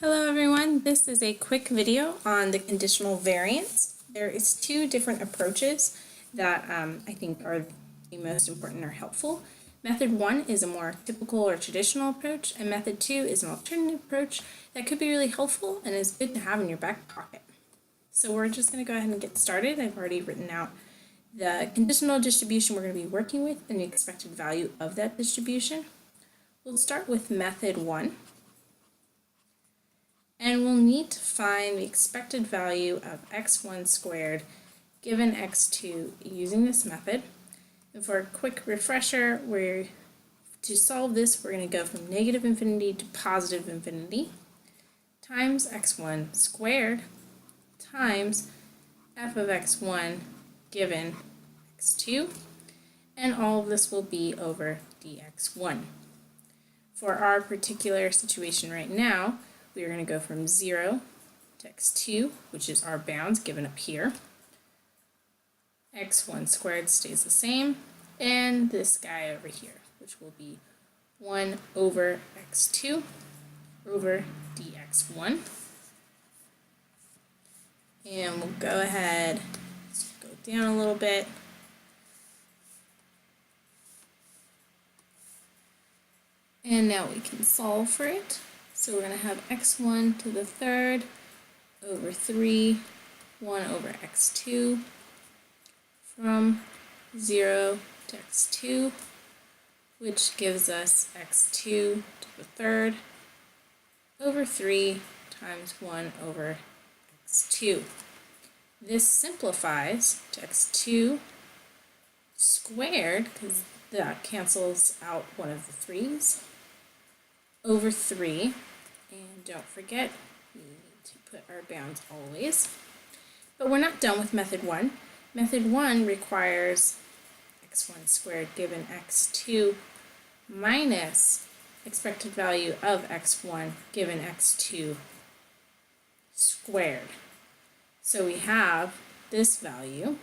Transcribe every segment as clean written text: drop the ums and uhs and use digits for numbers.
Hello everyone, this is a quick video on the conditional variance. There is two different approaches that I think are the most important or helpful. Method one is a more typical or traditional approach, and method two is an alternative approach that could be really helpful and is good to have in your back pocket. So we're just going to go ahead and get started. I've already written out the conditional distribution we're going to be working with and the expected value of that distribution. We'll start with method one. And we'll need to find the expected value of x1 squared given x2 using this method. And for a quick refresher, to solve this, we're going to go from negative infinity to positive infinity times x1 squared times f of x1 given x2, and all of this will be over dx1. For our particular situation right now, we are going to go from 0 to x2, which is our bounds given up here. x1 squared stays the same, and this guy over here, which will be 1 over x2 over dx1. And we'll go ahead, let's go down a little bit. And now we can solve for it. So we're going to have x1 to the third over 3, 1 over x2 from 0 to x2, which gives us x2 to the third over 3 times 1 over x2. This simplifies to x2 squared, because that cancels out one of the 3's, over 3. And don't forget, we need to put our bounds always. But we're not done with method 1. Method 1 requires x1 squared given x2 minus expected value of x1 given x2 squared. So we have this value,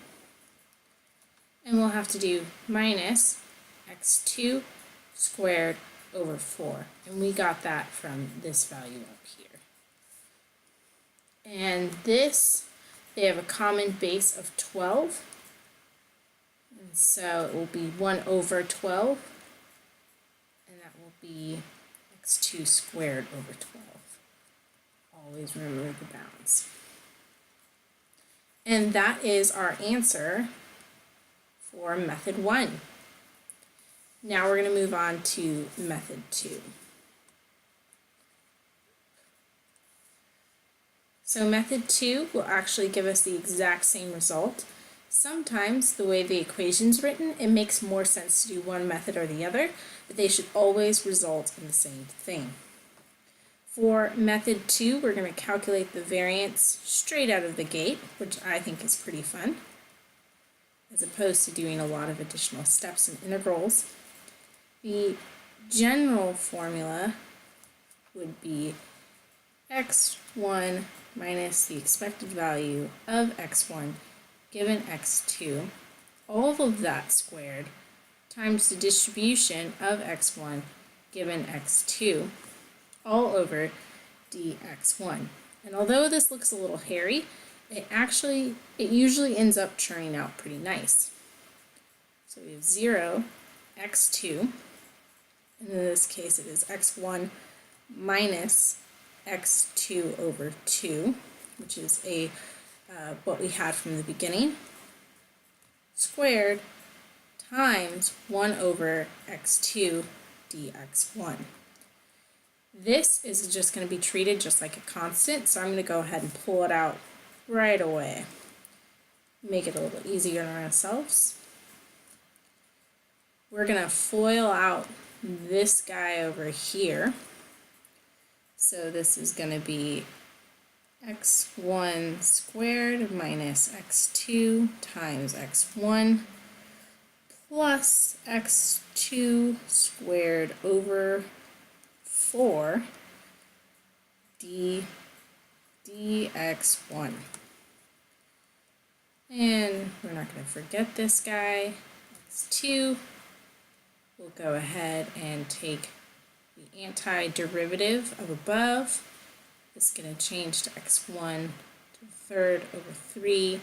and we'll have to do minus x2 squared over 4, and we got that from this value up here. And this, they have a common base of 12, and so it will be 1 over 12, and that will be x2 squared over 12. Always remember the bounds. And that is our answer for method 1. Now we're going to move on to method 2. So method 2 will actually give us the exact same result. Sometimes the way the equation's written, it makes more sense to do one method or the other, but they should always result in the same thing. For method 2, we're going to calculate the variance straight out of the gate, which I think is pretty fun, as opposed to doing a lot of additional steps and integrals. The general formula would be x1 minus the expected value of x1 given x2, all of that squared, times the distribution of x1 given x2, all over dx1. And although this looks a little hairy, it usually ends up churning out pretty nice. So we have 0, x2, and in this case it is x1 minus x2 over 2, which is what we had from the beginning, squared times 1 over x2 dx1. This is just going to be treated just like a constant, so I'm going to go ahead and pull it out right away. Make it a little easier on ourselves. We're going to FOIL out this guy over here. So this is going to be x1 squared minus x2 times x1 plus x2 squared over 4 dx1. And we're not going to forget this guy, x2. We'll go ahead and take the antiderivative of above This is going to change to x1 to the third over 3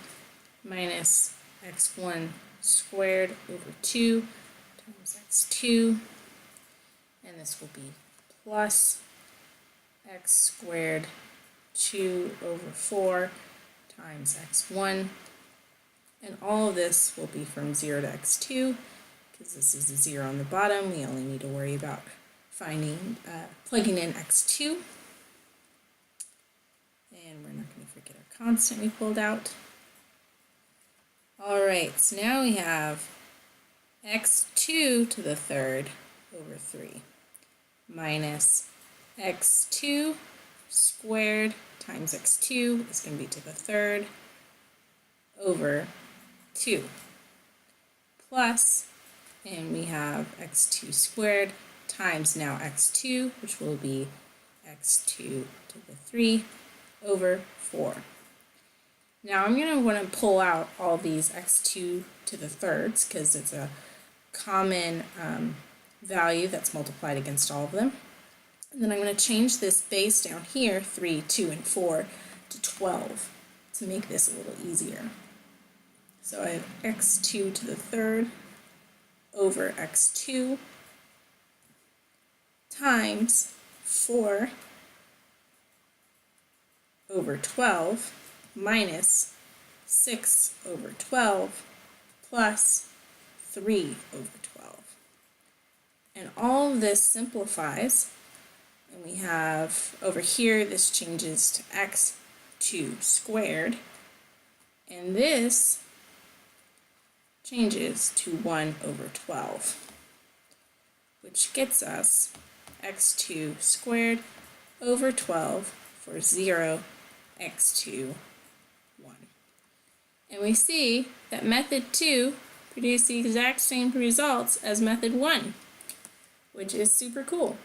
minus x1 squared over 2 times x2, and this will be plus x squared 2 over 4 times x1, and all of this will be from 0 to x2, because this is a 0 on the bottom. We only need to worry about plugging in x2, and we're not going to forget our constant we pulled out. Alright, so now we have x2 to the third over 3 minus x2 squared times x2 is going to be to the third over 2 plus, and we have x2 squared times now x2, which will be x2 to the 3 over 4. Now I'm going to want to pull out all these x2 to the thirds because it's a common value that's multiplied against all of them. And then I'm going to change this base down here, 3, 2, and 4, to 12 to make this a little easier. So I have x2 to the third over x2 times 4 over 12 minus 6 over 12 plus 3 over 12. And all of this simplifies, and we have over here this changes to x2 squared, and this changes to 1 over 12, which gets us x2 squared over 12 for 0, x2, 1. And we see that method 2 produced the exact same results as method 1, which is super cool.